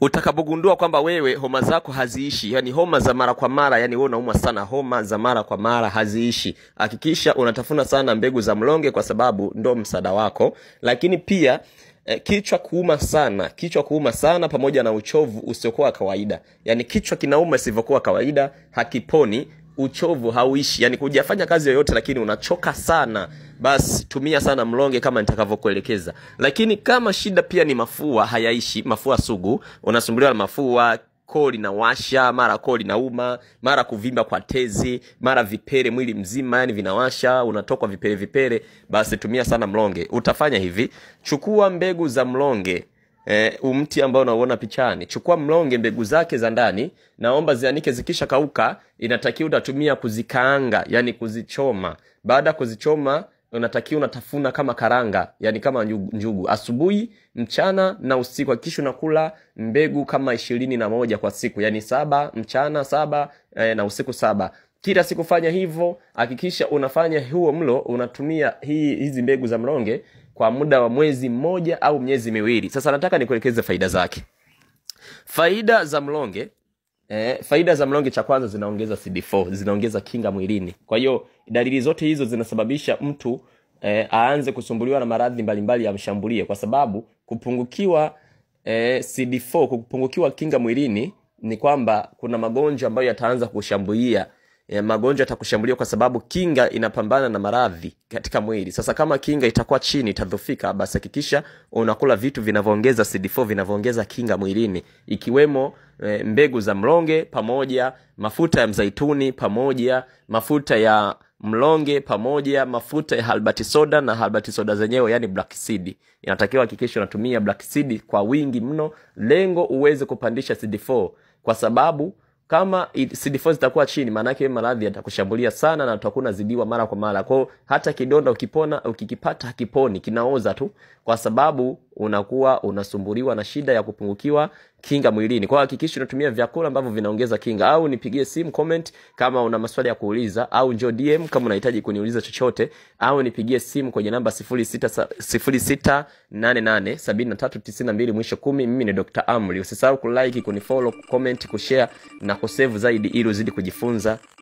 Utakapogundua kwamba wewe homa zako haziishi, yani homa za mara kwa mara, yani wewe unaumwa sana, homa za mara kwa mara haziishi, hakikisha unatafuna sana mbegu za mlonge, kwa sababu ndo msaada wako. Lakini pia kichwa kuuma sana pamoja na uchovu usiokuwa kawaida. Yani kichwa kinauma sivyokuwa kawaida, hakiponi, uchovu hauishi, yani hujafanya kazi yoyote lakini unachoka sana, basi tumia sana mlonge kama nitakavyokuelekeza. Lakini kama shida pia ni mafua hayaishi, mafua sugu, unasumbuliwa na mafua, koo linawasha, mara koo linauma, mara kuvimba kwa tezi, mara vipele mwili mzima, yani vinawasha, unatokwa vipele, basi tumia sana mlonge. Utafanya hivi: chukua mbegu za mlonge, mti ambao unaona pichani, chukua mlonge mbegu zake za ndani, naomba zianike, zikisha kauka inatakiwa utatumia kuzikaanga, yani kuzichoma. Baada kuzichoma unatakiwa unatafuna kama karanga, yani kama njugu, asubuhi, mchana na usiku. Hakikisha unakula mbegu kama 21 kwa siku, yani 7 mchana, 7 na usiku 7. Kila siku fanya hivyo. Hakikisha unafanya huo mlo, unatumia hizi mbegu za mlonge kwa muda wa mwezi mmoja au miezi miwili. Sasa nataka nikuelekeze faida zake. Faida za mlonge, faida za mlonge, cha kwanza zinaongeza CD4, zinaongeza kinga mwilini. Kwa hiyo dalili zote hizo zinasababisha mtu aanze kusumbuliwa na maradhi mbalimbali yamshambulie, kwa sababu kupungukiwa CD4, kupungukiwa kinga mwilini ni kwamba kuna magonjwa ambayo yataanza kushambulia. Magonjwa yatakushambulia kwa sababu kinga inapambana na maradhi katika mwili. Sasa kama kinga itakuwa chini, itadhofika, basi hakikisha unakula vitu vinavyoongeza CD4, vinavyoongeza kinga mwilini, ikiwemo mbegu za mlonge, pamoja mafuta ya mzaituni, pamoja mafuta ya mlonge, pamoja mafuta ya halbati soda, na halbati soda zenyewe yani black seed. Inatakiwa hakikisha unatumia black seed kwa wingi mno, lengo uweze kupandisha CD4, kwa sababu kama CD4 zitakuwa chini, maana yake maradhi yatakushambulia sana na utakuwa unazidiwa mara kwa mara. Kwa hata kidonda ukikipata hakiponi, kinaoza tu, kwa sababu unakuwa unasumbuliwa na shida ya kupungukiwa kinga mwilini. Kwa hakikisha unatumia vyakula ambavyo vinaongeza kinga. Au nipigie simu, comment kama una maswali ya kuuliza, au njoo DM kama unahitaji kuniuliza chochote, au nipigie simu kwenye namba 06887392 mwisho 10. Mimi ni Dr. Amri. Usisahau kulike, kunifollow, comment, kushare na kusave zaidi ili uzidi kujifunza.